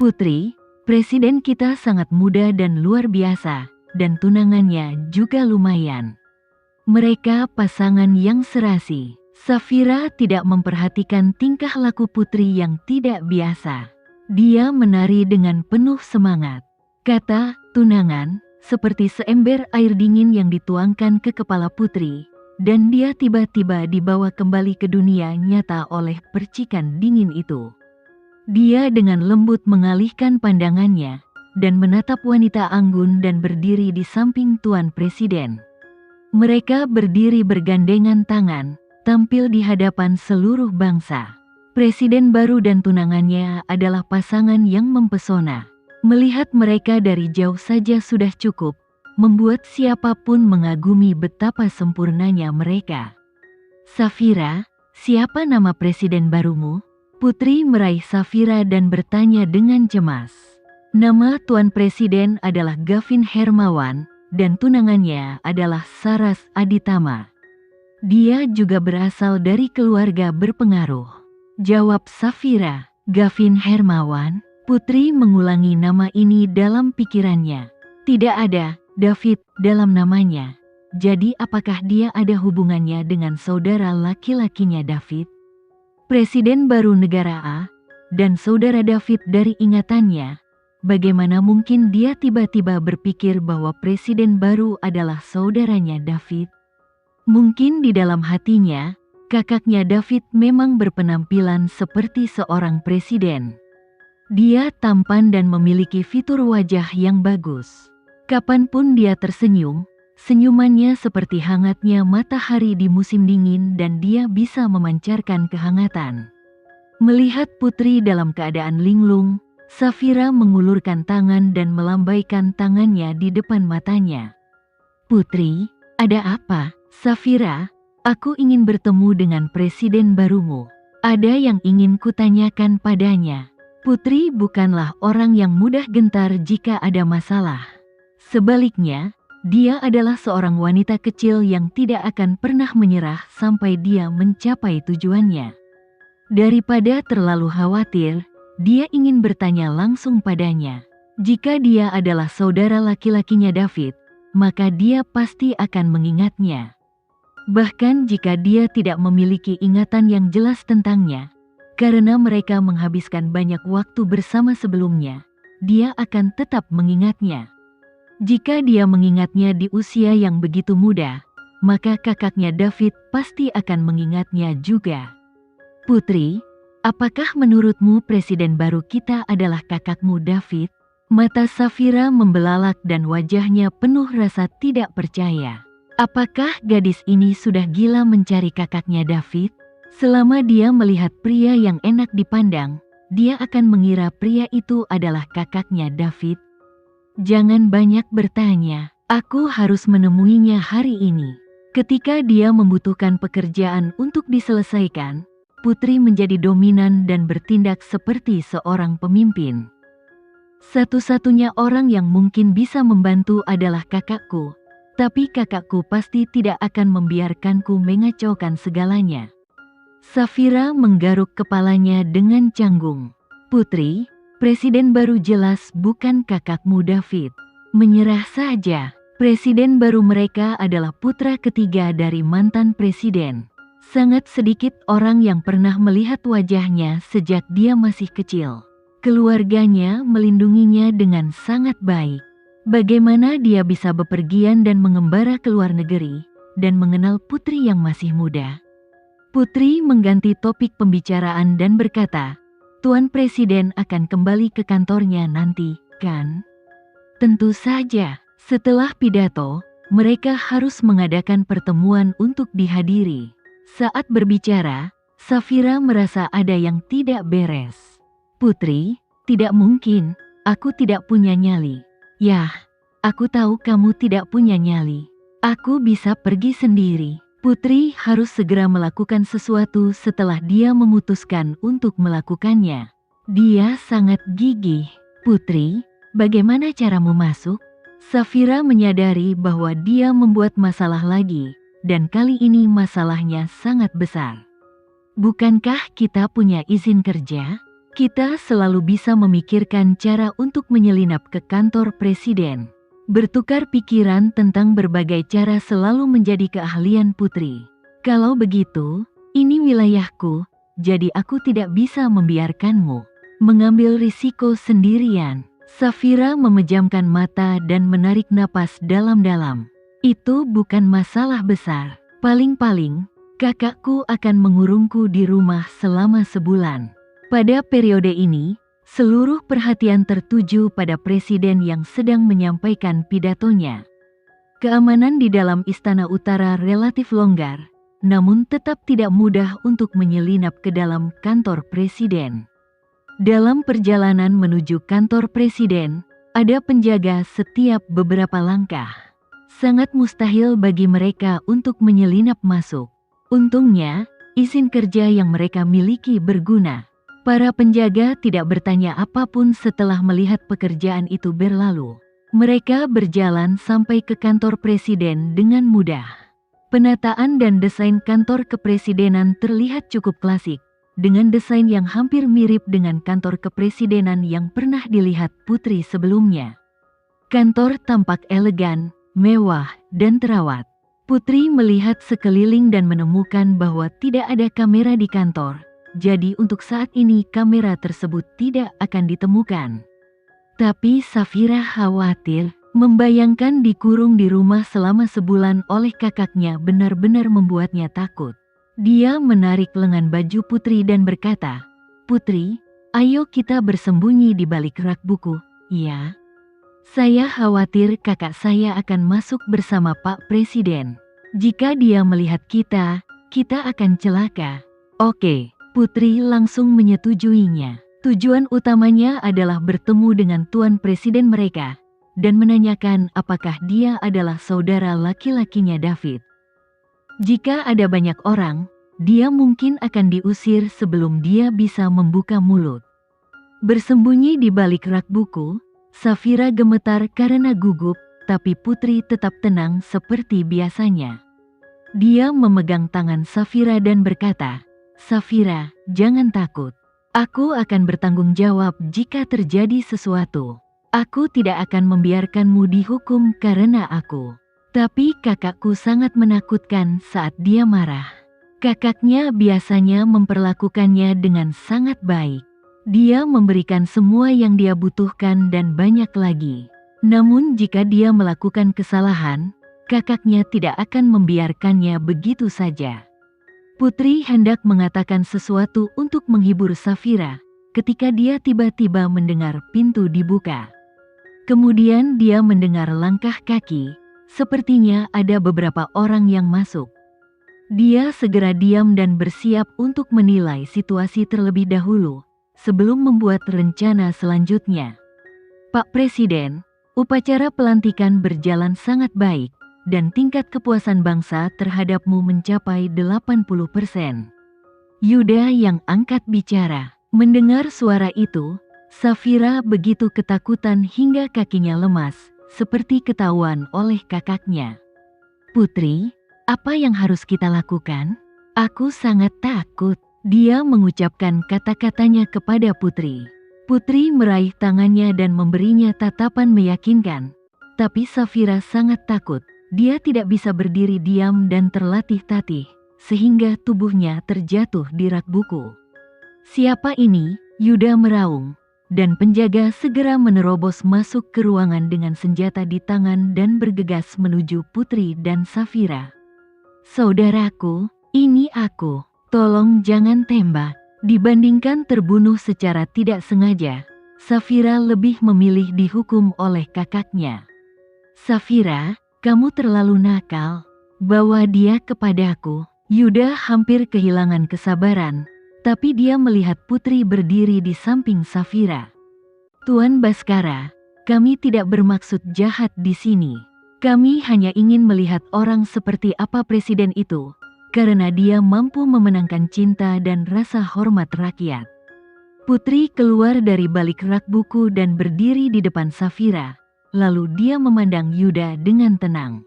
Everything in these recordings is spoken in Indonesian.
Putri, presiden kita sangat muda dan luar biasa, dan tunangannya juga lumayan. Mereka pasangan yang serasi. Safira tidak memperhatikan tingkah laku putri yang tidak biasa. Dia menari dengan penuh semangat. Kata tunangan seperti seember air dingin yang dituangkan ke kepala putri, dan dia tiba-tiba dibawa kembali ke dunia nyata oleh percikan dingin itu. Dia dengan lembut mengalihkan pandangannya dan menatap wanita anggun dan berdiri di samping Tuan Presiden. Mereka berdiri bergandengan tangan, tampil di hadapan seluruh bangsa. Presiden baru dan tunangannya adalah pasangan yang mempesona. Melihat mereka dari jauh saja sudah cukup, membuat siapapun mengagumi betapa sempurnanya mereka. Safira, siapa nama presiden barumu? Putri meraih Safira dan bertanya dengan cemas. Nama Tuan Presiden adalah Gavin Hermawan, dan tunangannya adalah Saras Aditama. Dia juga berasal dari keluarga berpengaruh. Jawab Safira. Gavin Hermawan? Putri mengulangi nama ini dalam pikirannya. Tidak ada David dalam namanya. Jadi apakah dia ada hubungannya dengan saudara laki-lakinya David? Presiden baru negara A, dan saudara David dari ingatannya. Bagaimana mungkin dia tiba-tiba berpikir bahwa presiden baru adalah saudaranya David? Mungkin di dalam hatinya, kakaknya David memang berpenampilan seperti seorang presiden. Dia tampan dan memiliki fitur wajah yang bagus. Kapanpun dia tersenyum, senyumannya seperti hangatnya matahari di musim dingin dan dia bisa memancarkan kehangatan. Melihat putri dalam keadaan linglung, Safira mengulurkan tangan dan melambaikan tangannya di depan matanya. Putri, ada apa? Safira, aku ingin bertemu dengan presiden barumu. Ada yang ingin kutanyakan padanya. Putri bukanlah orang yang mudah gentar jika ada masalah. Sebaliknya, dia adalah seorang wanita kecil yang tidak akan pernah menyerah sampai dia mencapai tujuannya. Daripada terlalu khawatir, dia ingin bertanya langsung padanya. Jika dia adalah saudara laki-lakinya David, maka dia pasti akan mengingatnya. Bahkan jika dia tidak memiliki ingatan yang jelas tentangnya, karena mereka menghabiskan banyak waktu bersama sebelumnya, dia akan tetap mengingatnya. Jika dia mengingatnya di usia yang begitu muda, maka kakaknya David pasti akan mengingatnya juga. Putri, apakah menurutmu presiden baru kita adalah kakakmu David? Mata Safira membelalak dan wajahnya penuh rasa tidak percaya. Apakah gadis ini sudah gila mencari kakaknya David? Selama dia melihat pria yang enak dipandang, dia akan mengira pria itu adalah kakaknya David. Jangan banyak bertanya, aku harus menemuinya hari ini. Ketika dia membutuhkan pekerjaan untuk diselesaikan, Putri menjadi dominan dan bertindak seperti seorang pemimpin. Satu-satunya orang yang mungkin bisa membantu adalah kakakku, tapi kakakku pasti tidak akan membiarkanku mengacaukan segalanya. Safira menggaruk kepalanya dengan canggung. Putri, presiden baru jelas bukan kakakmu David. Menyerah saja. Presiden baru mereka adalah putra ketiga dari mantan presiden. Sangat sedikit orang yang pernah melihat wajahnya sejak dia masih kecil. Keluarganya melindunginya dengan sangat baik. Bagaimana dia bisa bepergian dan mengembara ke luar negeri, dan mengenal putri yang masih muda? Putri mengganti topik pembicaraan dan berkata, Tuan Presiden akan kembali ke kantornya nanti, kan? Tentu saja, setelah pidato, mereka harus mengadakan pertemuan untuk dihadiri. Saat berbicara, Safira merasa ada yang tidak beres. Putri, tidak mungkin, aku tidak punya nyali. Yah, aku tahu kamu tidak punya nyali. Aku bisa pergi sendiri. Putri harus segera melakukan sesuatu setelah dia memutuskan untuk melakukannya. Dia sangat gigih. Putri, bagaimana caramu masuk? Safira menyadari bahwa dia membuat masalah lagi, dan kali ini masalahnya sangat besar. Bukankah kita punya izin kerja? Kita selalu bisa memikirkan cara untuk menyelinap ke kantor presiden. Bertukar pikiran tentang berbagai cara selalu menjadi keahlian Putri. Kalau begitu, ini wilayahku, jadi aku tidak bisa membiarkanmu mengambil risiko sendirian. Safira memejamkan mata dan menarik napas dalam-dalam. Itu bukan masalah besar. Paling-paling, kakakku akan mengurungku di rumah selama sebulan. Pada periode ini, seluruh perhatian tertuju pada presiden yang sedang menyampaikan pidatonya. Keamanan di dalam Istana Utara relatif longgar, namun tetap tidak mudah untuk menyelinap ke dalam kantor presiden. Dalam perjalanan menuju kantor presiden, ada penjaga setiap beberapa langkah. Sangat mustahil bagi mereka untuk menyelinap masuk. Untungnya, izin kerja yang mereka miliki berguna. Para penjaga tidak bertanya apapun setelah melihat pekerjaan itu berlalu. Mereka berjalan sampai ke kantor presiden dengan mudah. Penataan dan desain kantor kepresidenan terlihat cukup klasik, dengan desain yang hampir mirip dengan kantor kepresidenan yang pernah dilihat Putri sebelumnya. Kantor tampak elegan, mewah, dan terawat. Putri melihat sekeliling dan menemukan bahwa tidak ada kamera di kantor, jadi untuk saat ini kamera tersebut tidak akan ditemukan. Tapi Safira khawatir, membayangkan dikurung di rumah selama sebulan oleh kakaknya benar-benar membuatnya takut. Dia menarik lengan baju Putri dan berkata, "Putri, ayo kita bersembunyi di balik rak buku, ya? Saya khawatir kakak saya akan masuk bersama Pak Presiden. Jika dia melihat kita, kita akan celaka." Oke, Putri langsung menyetujuinya. Tujuan utamanya adalah bertemu dengan Tuan Presiden mereka, dan menanyakan apakah dia adalah saudara laki-lakinya David. Jika ada banyak orang, dia mungkin akan diusir sebelum dia bisa membuka mulut. Bersembunyi di balik rak buku, Safira gemetar karena gugup, tapi Putri tetap tenang seperti biasanya. Dia memegang tangan Safira dan berkata, "Safira, jangan takut. Aku akan bertanggung jawab jika terjadi sesuatu. Aku tidak akan membiarkanmu dihukum karena aku." Tapi kakakku sangat menakutkan saat dia marah. Kakaknya biasanya memperlakukannya dengan sangat baik. Dia memberikan semua yang dia butuhkan dan banyak lagi. Namun jika dia melakukan kesalahan, kakaknya tidak akan membiarkannya begitu saja. Putri hendak mengatakan sesuatu untuk menghibur Safira, ketika dia tiba-tiba mendengar pintu dibuka. Kemudian dia mendengar langkah kaki. Sepertinya ada beberapa orang yang masuk. Dia segera diam dan bersiap untuk menilai situasi terlebih dahulu, sebelum membuat rencana selanjutnya. "Pak Presiden, upacara pelantikan berjalan sangat baik, dan tingkat kepuasan bangsa terhadapmu mencapai 80%. Yuda yang angkat bicara. Mendengar suara itu, Safira begitu ketakutan hingga kakinya lemas, seperti ketahuan oleh kakaknya. "Putri, apa yang harus kita lakukan? Aku sangat takut." Dia mengucapkan kata-katanya kepada Putri. Putri meraih tangannya dan memberinya tatapan meyakinkan. Tapi Safira sangat takut. Dia tidak bisa berdiri diam dan terlatih-tatih, sehingga tubuhnya terjatuh di rak buku. "Siapa ini?" Yuda meraung. Dan penjaga segera menerobos masuk ke ruangan dengan senjata di tangan dan bergegas menuju Putri dan Safira. "Saudaraku, ini aku. Tolong jangan tembak." Dibandingkan terbunuh secara tidak sengaja, Safira lebih memilih dihukum oleh kakaknya. "Safira, kamu terlalu nakal. Bawa dia kepadaku." Yuda hampir kehilangan kesabaran. Tapi dia melihat Putri berdiri di samping Safira. "Tuan Baskara, kami tidak bermaksud jahat di sini. Kami hanya ingin melihat orang seperti apa presiden itu, karena dia mampu memenangkan cinta dan rasa hormat rakyat." Putri keluar dari balik rak buku dan berdiri di depan Safira, lalu dia memandang Yuda dengan tenang.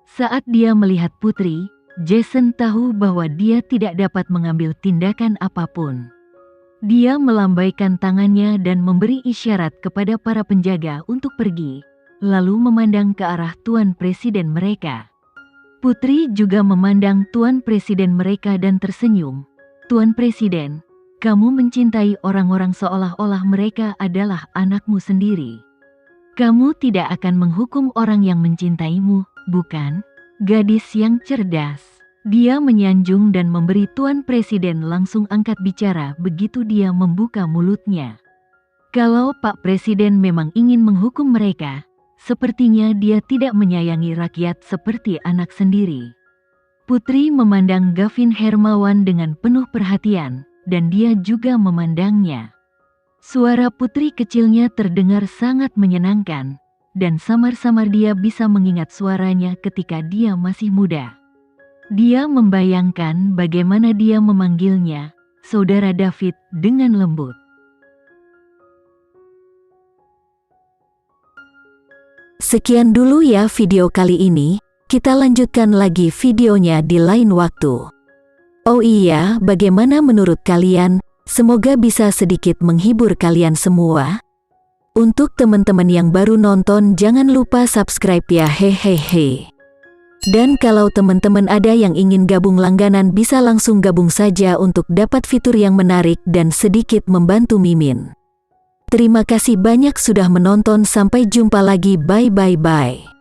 Saat dia melihat Putri, Jason tahu bahwa dia tidak dapat mengambil tindakan apapun. Dia melambaikan tangannya dan memberi isyarat kepada para penjaga untuk pergi, lalu memandang ke arah Tuan Presiden mereka. Putri juga memandang Tuan Presiden mereka dan tersenyum. Tuan Presiden, kamu mencintai orang-orang seolah-olah mereka adalah anakmu sendiri. Kamu tidak akan menghukum orang yang mencintaimu, bukan? Gadis yang cerdas. Dia menyanjung dan memberi Tuan Presiden langsung angkat bicara begitu dia membuka mulutnya. Kalau Pak Presiden memang ingin menghukum mereka, sepertinya dia tidak menyayangi rakyat seperti anak sendiri. Putri memandang Gavin Hermawan dengan penuh perhatian, dan dia juga memandangnya. Suara putri kecilnya terdengar sangat menyenangkan, dan samar-samar dia bisa mengingat suaranya ketika dia masih muda. Dia membayangkan bagaimana dia memanggilnya, Saudara David, dengan lembut. Sekian dulu ya video kali ini, kita lanjutkan lagi videonya di lain waktu. Oh iya, bagaimana menurut kalian? Semoga bisa sedikit menghibur kalian semua. Untuk teman-teman yang baru nonton jangan lupa subscribe ya hehehe. Dan kalau teman-teman ada yang ingin gabung langganan bisa langsung gabung saja untuk dapat fitur yang menarik dan sedikit membantu Mimin. Terima kasih banyak sudah menonton, sampai jumpa lagi, bye.